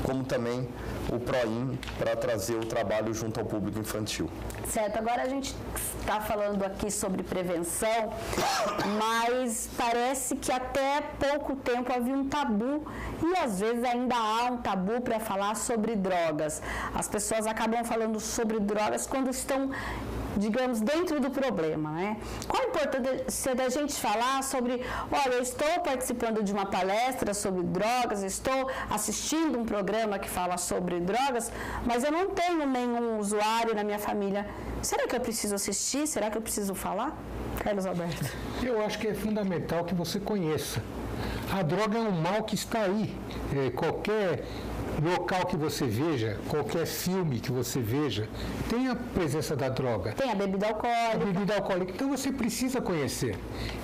Speaker 3: como também o PROIN, para trazer o trabalho junto ao público infantil.
Speaker 1: Certo, agora a gente está falando aqui sobre prevenção, mas parece que até pouco tempo havia um tabu e às vezes ainda há um tabu para falar sobre drogas. As pessoas acabam falando sobre drogas quando estão, digamos, dentro do problema, né? Qual a importância da gente falar sobre, olha, eu estou participando de uma palestra sobre drogas, estou assistindo um programa que fala sobre drogas, mas eu não tenho nenhum usuário na minha família. Será que eu preciso assistir? Será que eu preciso falar? Carlos Alberto.
Speaker 2: Eu acho que é fundamental que você conheça. A droga é um mal que está aí. Qualquer local que você veja, qualquer filme que você veja, tem a presença da droga.
Speaker 1: Tem a bebida alcoólica.
Speaker 2: A bebida alcoólica. Então você precisa conhecer.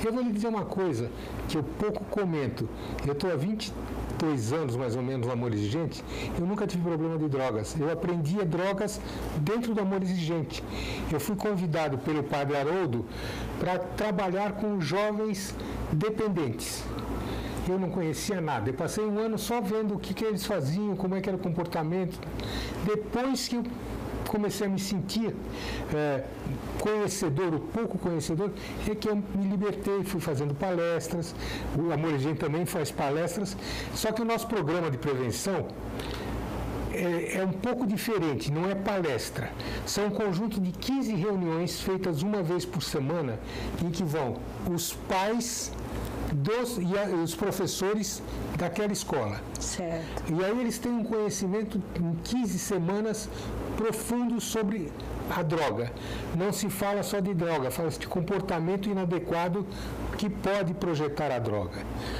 Speaker 2: Eu vou lhe dizer uma coisa que eu pouco comento. Eu estou há 22 anos, mais ou menos, no Amor Exigente. Eu nunca tive problema de drogas. Eu aprendia drogas dentro do Amor Exigente. Eu fui convidado pelo Padre Haroldo para trabalhar com jovens dependentes. Eu não conhecia nada. Eu passei um ano só vendo o que eles faziam, como é que era o comportamento. Depois que eu comecei a me sentir conhecedor, o pouco conhecedor, é que eu me libertei, fui fazendo palestras. O Amor Exigente também faz palestras. Só que o nosso programa de prevenção é um pouco diferente, não é palestra. São um conjunto de 15 reuniões feitas uma vez por semana, em que vão os pais e os professores daquela escola.
Speaker 1: Certo.
Speaker 2: E aí eles têm um conhecimento em 15 semanas profundo sobre a droga. Não se fala só de droga, fala-se de comportamento inadequado que pode projetar a droga.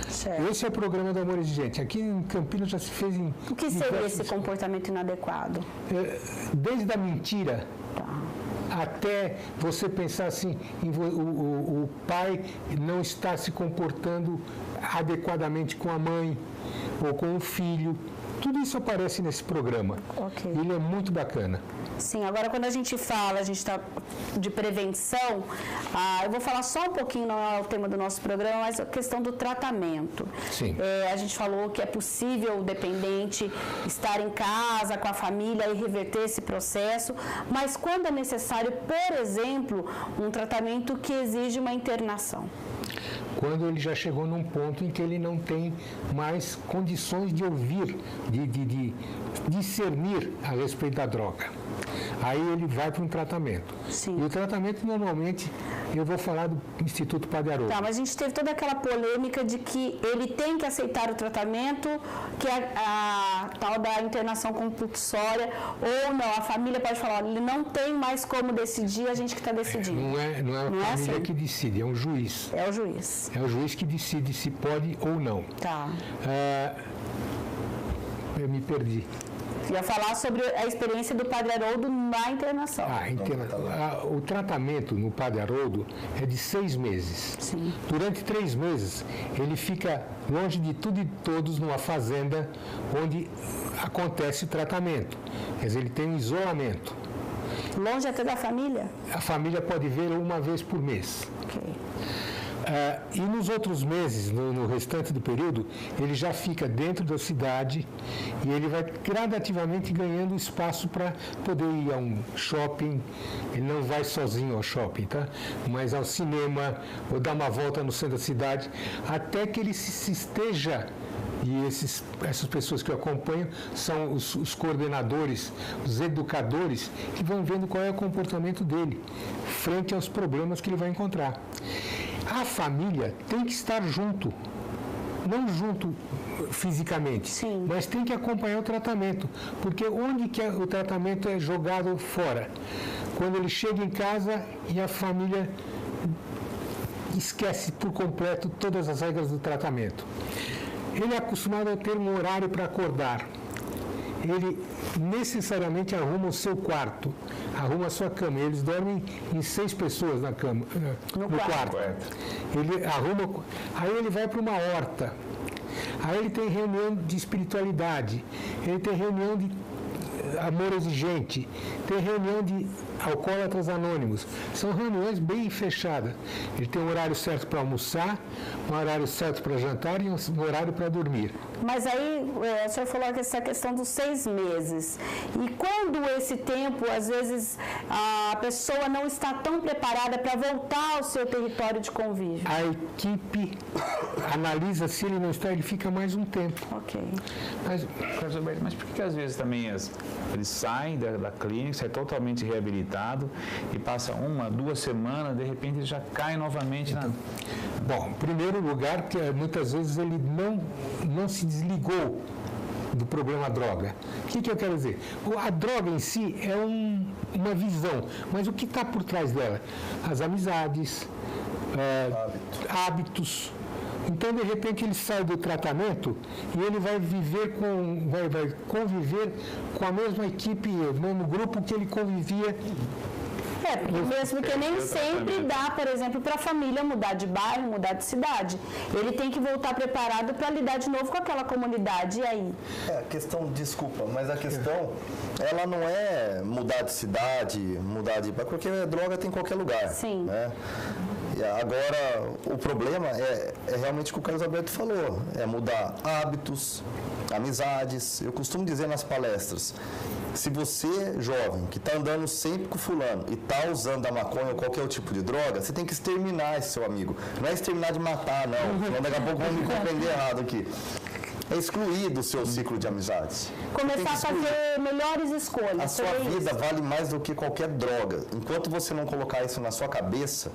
Speaker 1: Certo.
Speaker 2: Esse é o programa do Amor Exigente. Aqui em Campinas já se fez em...
Speaker 1: O que seria esse comportamento inadequado?
Speaker 2: Desde a mentira... Até você pensar assim, o pai não está se comportando adequadamente com a mãe ou com o filho, Tudo isso aparece nesse programa.
Speaker 1: Ok.
Speaker 2: Ele é muito bacana.
Speaker 1: Sim, agora quando a gente está de prevenção, eu vou falar só um pouquinho, não é o tema do nosso programa, mas a questão do tratamento.
Speaker 2: Sim.
Speaker 1: A gente falou que é possível o dependente estar em casa, com a família e reverter esse processo, mas quando é necessário, por exemplo, um tratamento que exige uma internação?
Speaker 2: Quando ele já chegou num ponto em que ele não tem mais condições de ouvir, de discernir a respeito da droga. Aí ele vai para um tratamento.
Speaker 1: Sim.
Speaker 2: E o tratamento, normalmente, eu vou falar do Instituto Padre Haroldo.
Speaker 1: Tá, mas a gente teve toda aquela polêmica de que ele tem que aceitar o tratamento, que é a tal da internação compulsória, ou não, a família pode falar, ele não tem mais como decidir, a gente que está decidindo.
Speaker 2: Não é a família
Speaker 1: assim?
Speaker 2: que decide, é um juiz.
Speaker 1: É o juiz.
Speaker 2: É o juiz que decide se pode ou não.
Speaker 1: Tá.
Speaker 2: Eu me perdi.
Speaker 1: Ia falar sobre a experiência do Padre Haroldo na internação.
Speaker 2: O tratamento no Padre Haroldo é de 6 meses.
Speaker 1: Sim.
Speaker 2: Durante 3 meses, ele fica longe de tudo e todos numa fazenda onde acontece o tratamento. Quer dizer, ele tem um isolamento.
Speaker 1: Longe até da família?
Speaker 2: A família pode vê-lo uma vez por mês.
Speaker 1: Ok.
Speaker 2: E nos outros meses, no restante do período, ele já fica dentro da cidade e ele vai gradativamente ganhando espaço para poder ir a um shopping. Ele não vai sozinho ao shopping, tá? Mas ao cinema, ou dar uma volta no centro da cidade, até que ele se esteja. E essas pessoas que o acompanham são os coordenadores, os educadores, que vão vendo qual é o comportamento dele frente aos problemas que ele vai encontrar. A família tem que estar junto, não junto fisicamente,
Speaker 1: sim,
Speaker 2: mas tem que acompanhar o tratamento, porque onde que o tratamento é jogado fora? Quando ele chega em casa e a família esquece por completo todas as regras do tratamento. Ele é acostumado a ter um horário para acordar. Ele necessariamente arruma o seu quarto, arruma a sua cama. Eles dormem em 6 pessoas na cama, no quarto. Ele arruma, aí ele vai para uma horta. Aí ele tem reunião de espiritualidade, ele tem reunião de amor exigente, tem reunião de alcoólatras anônimos. São reuniões bem fechadas. Ele tem um horário certo para almoçar, um horário certo para jantar e um horário para dormir.
Speaker 1: Mas aí, o senhor falou essa questão dos 6 meses. E quando esse tempo, às vezes, a pessoa não está tão preparada para voltar ao seu território de convívio?
Speaker 2: A equipe analisa se ele não está, ele fica mais um tempo.
Speaker 1: Ok.
Speaker 4: Mas por que às vezes também ele sai da clínica, sai totalmente reabilitado e passa 1, 2 semanas, de repente ele já cai novamente na...
Speaker 2: Bom, em primeiro lugar, que muitas vezes ele não se desligou do problema droga. O que eu quero dizer? A droga em si é uma visão, mas o que está por trás dela? As amizades, hábitos. Então, de repente, ele sai do tratamento e ele vai vai conviver com a mesma equipe, o mesmo grupo que ele convivia.
Speaker 1: Mesmo que nem sempre dá, por exemplo, para a família mudar de bairro, mudar de cidade. Ele tem que voltar preparado para lidar de novo com aquela comunidade. E aí?
Speaker 3: A questão, desculpa, mas a questão, ela não é mudar de cidade, mudar de bairro, porque droga tem em qualquer lugar.
Speaker 1: Sim.
Speaker 3: Né? Agora, o problema é realmente o que o Carlos Alberto falou, é mudar hábitos, amizades. Eu costumo dizer nas palestras, se você, jovem, que está andando sempre com fulano e está usando a maconha ou qualquer tipo de droga, você tem que exterminar esse seu amigo. Não é exterminar de matar, não. Senão daqui a pouco vão me compreender errado aqui. É excluir do seu ciclo de amizades.
Speaker 1: Começar a fazer melhores escolhas.
Speaker 3: A sua vida vale mais do que qualquer droga. Enquanto você não colocar isso na sua cabeça,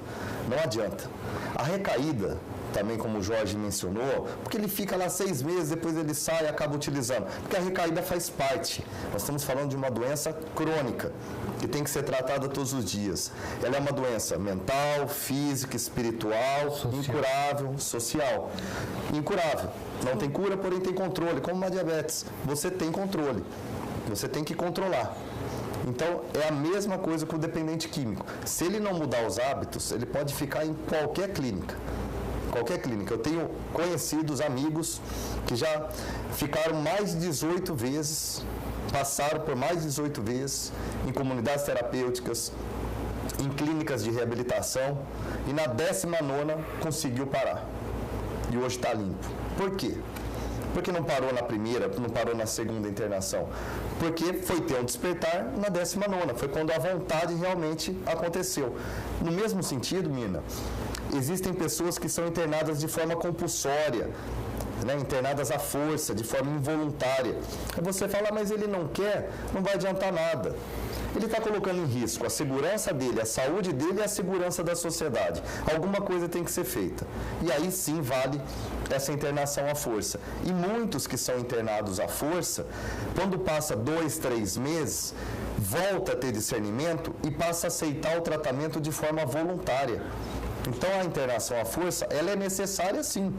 Speaker 3: não adianta. A recaída, também como o Jorge mencionou, porque ele fica lá 6 meses, depois ele sai e acaba utilizando. Porque a recaída faz parte. Nós estamos falando de uma doença crônica, que tem que ser tratada todos os dias. Ela é uma doença mental, física, espiritual, incurável, social. Incurável. Não tem cura, porém tem controle. Como uma diabetes, você tem controle. Você tem que controlar. Então, é a mesma coisa com o dependente químico. Se ele não mudar os hábitos, ele pode ficar em qualquer clínica. qualquer clínica. Eu tenho conhecidos, amigos, que já ficaram mais de 18 vezes, passaram por mais de 18 vezes em comunidades terapêuticas, em clínicas de reabilitação, e na 19ª conseguiu parar. E hoje está limpo. Por quê? Porque não parou na primeira, não parou na segunda internação. Porque foi ter um despertar na 19ª. Foi quando a vontade realmente aconteceu. No mesmo sentido, Mina, existem pessoas que são internadas de forma compulsória, né, internadas à força, de forma involuntária. Aí você fala, mas ele não quer, não vai adiantar nada. Ele está colocando em risco a segurança dele, a saúde dele e a segurança da sociedade. Alguma coisa tem que ser feita. E aí sim vale essa internação à força. E muitos que são internados à força, quando passa 2, 3 meses, volta a ter discernimento e passa a aceitar o tratamento de forma voluntária. Então a internação à força, ela é necessária sim.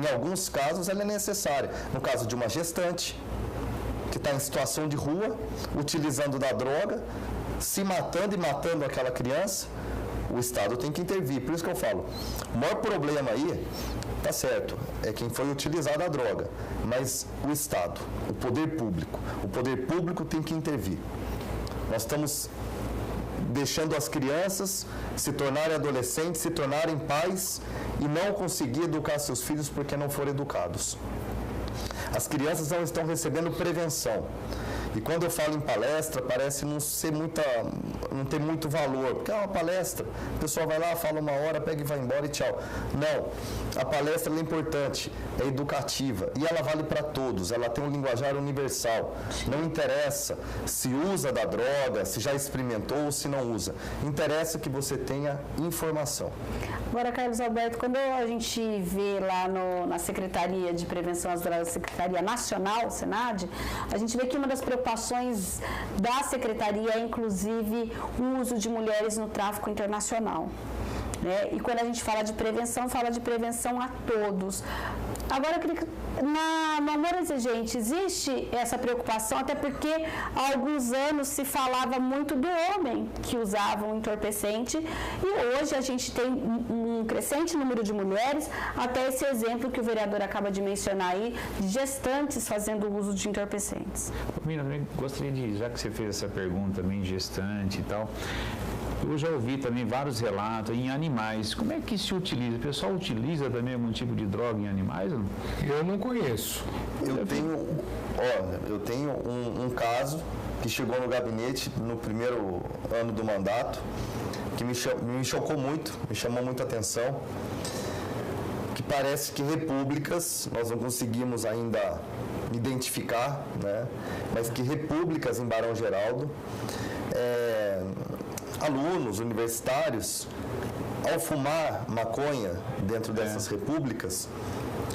Speaker 3: Em alguns casos ela é necessária. No caso de uma gestante, que está em situação de rua, utilizando da droga, se matando e matando aquela criança, o Estado tem que intervir. Por isso que eu falo, o maior problema aí, tá certo, é quem foi utilizado a droga, mas o Estado, o poder público tem que intervir. Nós estamos deixando as crianças se tornarem adolescentes, se tornarem pais e não conseguir educar seus filhos porque não foram educados. As crianças não estão recebendo prevenção. E quando eu falo em palestra, parece não ter muito valor. Porque é uma palestra, o pessoal vai lá, fala 1 hora, pega e vai embora e tchau. Não, a palestra é importante, é educativa e ela vale para todos, ela tem um linguajar universal. Não interessa se usa da droga, se já experimentou ou se não usa. Interessa que você tenha informação.
Speaker 1: Agora, Carlos Alberto, quando a gente vê lá na Secretaria de Prevenção às Drogas, Secretaria Nacional, Senad, a gente vê que uma das preocupações da Secretaria é, inclusive, o uso de mulheres no tráfico internacional. Né? E quando a gente fala de prevenção a todos. Agora, eu queria que, no Amor Exigente, existe essa preocupação, até porque há alguns anos se falava muito do homem que usava um entorpecente e hoje a gente tem um crescente número de mulheres, até esse exemplo que o vereador acaba de mencionar aí, de gestantes fazendo uso de entorpecentes.
Speaker 4: Mina, também gostaria de, já que você fez essa pergunta também, gestante e tal, eu já ouvi também vários relatos em animais. Como é que se utiliza? O pessoal utiliza também algum tipo de droga em animais? Não?
Speaker 2: Eu não conheço.
Speaker 3: Eu tenho um caso que chegou no gabinete no primeiro ano do mandato, que me chocou muito, me chamou muita atenção, que parece que repúblicas, nós não conseguimos ainda identificar, né? Mas que repúblicas em Barão Geraldo, alunos universitários, ao fumar maconha dentro dessas repúblicas,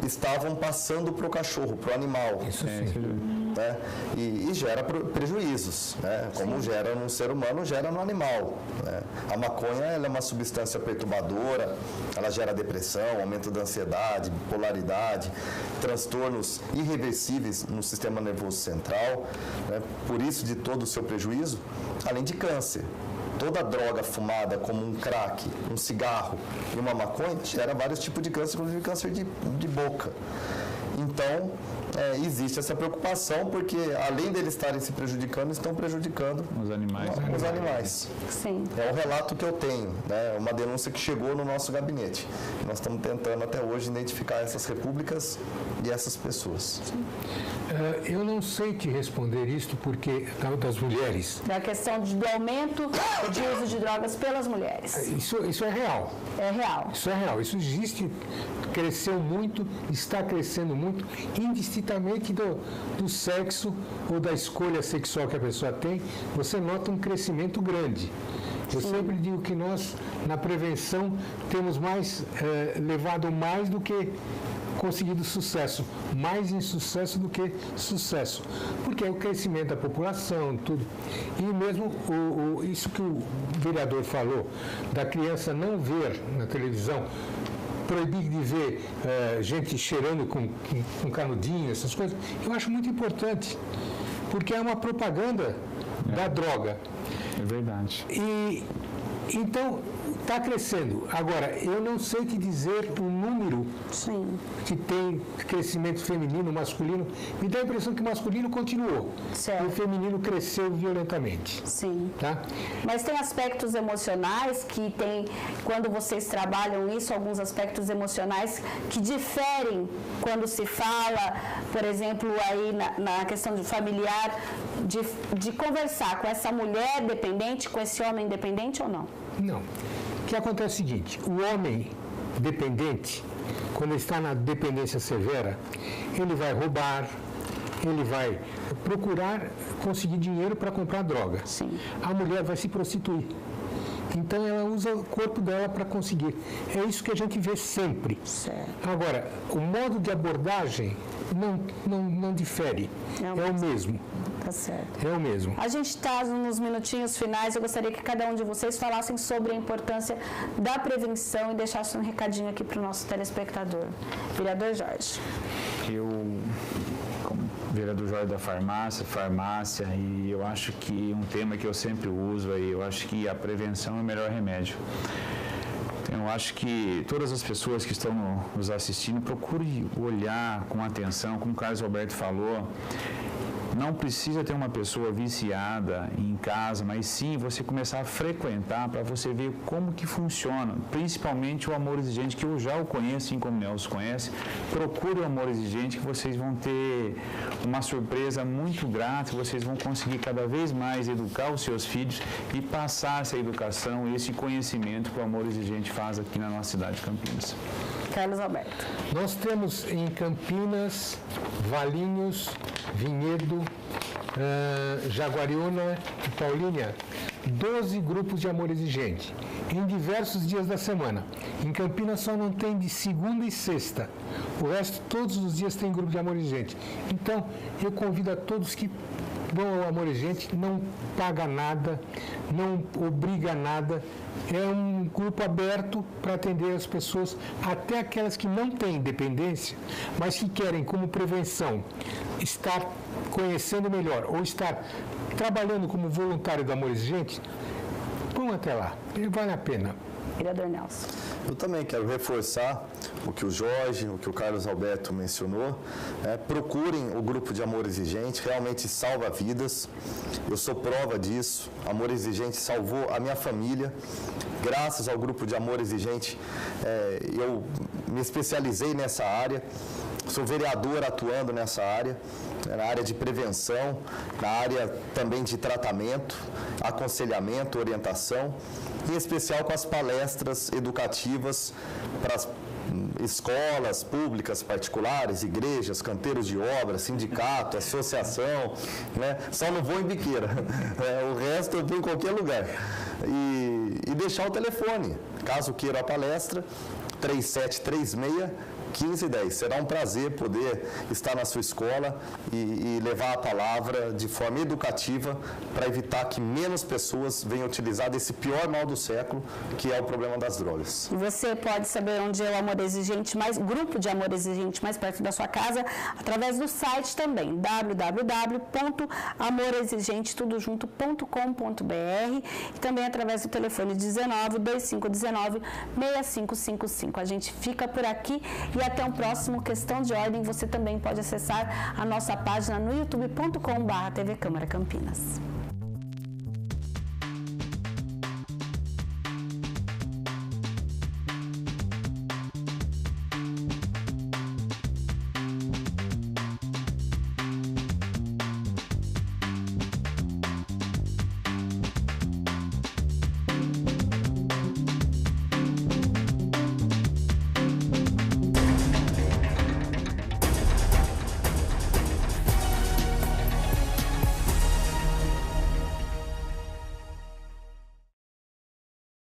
Speaker 3: estavam passando para o cachorro, para o animal.
Speaker 2: Isso sim.
Speaker 3: Né? E gera prejuízos, né? Como gera no ser humano, gera no animal. Né? A maconha ela é uma substância perturbadora, ela gera depressão, aumento da ansiedade, bipolaridade, transtornos irreversíveis no sistema nervoso central, né? Por isso de todo o seu prejuízo, além de câncer. Toda droga fumada, como um crack, um cigarro e uma maconha, gera vários tipos de câncer, inclusive câncer de boca. Então, existe essa preocupação, porque além deles estarem se prejudicando, estão prejudicando
Speaker 4: os animais.
Speaker 1: Sim.
Speaker 3: É o relato que eu tenho, né? Uma denúncia que chegou no nosso gabinete. Nós estamos tentando até hoje identificar essas repúblicas e essas pessoas.
Speaker 2: Eu não sei te responder isto porque das mulheres.
Speaker 1: Da questão do aumento de uso de drogas pelas mulheres.
Speaker 2: Isso é real.
Speaker 1: É real.
Speaker 2: Isso é real. Isso existe, cresceu muito, está crescendo muito, indistintamente do sexo ou da escolha sexual que a pessoa tem, você nota um crescimento grande. Eu sempre digo que nós, na prevenção, temos levado mais do que conseguido sucesso, mais insucesso do que sucesso, porque é o crescimento da população, tudo. E mesmo isso que o vereador falou, da criança não ver na televisão, proibir de ver gente cheirando com canudinho, essas coisas, eu acho muito importante, porque é uma propaganda da droga.
Speaker 4: É verdade.
Speaker 2: E então, Está crescendo. Agora, eu não sei te dizer o número
Speaker 1: Sim.
Speaker 2: que tem crescimento feminino, masculino. Me dá a impressão que o masculino continuou.
Speaker 1: Certo.
Speaker 2: E o feminino cresceu violentamente.
Speaker 1: Sim.
Speaker 2: Tá?
Speaker 1: Mas tem aspectos emocionais que tem, quando vocês trabalham isso, alguns aspectos emocionais que diferem quando se fala, por exemplo, aí na questão de familiar, de conversar com essa mulher dependente, com esse homem dependente ou não?
Speaker 2: Não. O que acontece é o seguinte, o homem dependente, quando está na dependência severa, ele vai roubar, ele vai procurar conseguir dinheiro para comprar droga.
Speaker 1: Sim.
Speaker 2: A mulher vai se prostituir. Então ela usa o corpo dela para conseguir. É isso que a gente vê sempre.
Speaker 1: Certo.
Speaker 2: Agora, o modo de abordagem não difere. É o mesmo.
Speaker 1: Tá certo.
Speaker 2: É o mesmo.
Speaker 1: A gente está nos minutinhos finais. Eu gostaria que cada um de vocês falassem sobre a importância da prevenção e deixassem um recadinho aqui para o nosso telespectador. Vereador Jorge.
Speaker 4: Eu, como vereador Jorge da farmácia, e eu acho que um tema que eu sempre uso aí, eu acho que a prevenção é o melhor remédio. Eu acho que todas as pessoas que estão nos assistindo, procure olhar com atenção, como o Carlos Alberto falou. Não precisa ter uma pessoa viciada em casa, mas sim você começar a frequentar para você ver como que funciona, principalmente o Amor Exigente, que eu já o conheço, assim como o Nelson conhece. Procure o Amor Exigente, que vocês vão ter uma surpresa muito grata, vocês vão conseguir cada vez mais educar os seus filhos e passar essa educação e esse conhecimento que o Amor Exigente faz aqui na nossa cidade de Campinas.
Speaker 1: Carlos Alberto.
Speaker 2: Nós temos em Campinas, Valinhos, Vinhedo, Jaguariúna e Paulínia 12 grupos de Amor Exigente, em diversos dias da semana. Em Campinas só não tem de segunda e sexta. O resto, todos os dias tem grupo de Amor Exigente. Então, eu convido a todos que vão ao Amor Exigente, não paga nada, não obriga nada. É um grupo aberto para atender as pessoas, até aquelas que não têm dependência, mas que querem, como prevenção, estar conhecendo melhor ou estar trabalhando como voluntário do Amor Exigente. Vão até lá, vale a pena.
Speaker 1: Vereador Nelson.
Speaker 3: Eu também quero reforçar o que o Jorge, o que o Carlos Alberto mencionou. Procurem o grupo de Amor Exigente, realmente salva vidas. Eu sou prova disso. Amor Exigente salvou a minha família. Graças ao grupo de Amor Exigente, eu me especializei nessa área. Sou vereador atuando nessa área, na área de prevenção, na área também de tratamento, aconselhamento, orientação, em especial com as palestras educativas para as escolas públicas, particulares, igrejas, canteiros de obras, sindicato, associação, né? Só não vou em biqueira, o resto eu vou em qualquer lugar. E deixar o telefone, caso queira a palestra, 3736-1510. Será um prazer poder estar na sua escola e levar a palavra de forma educativa para evitar que menos pessoas venham utilizar desse pior mal do século, que é o problema das drogas.
Speaker 1: E você pode saber onde é o Amor Exigente, grupo de Amor Exigente mais perto da sua casa, através do site também, www.amorexigente.com.br, e também através do telefone 19-2519-6555. A gente fica por aqui e até um próximo Questão de Ordem. Você também pode acessar a nossa página no youtube.com/TV Câmara Campinas.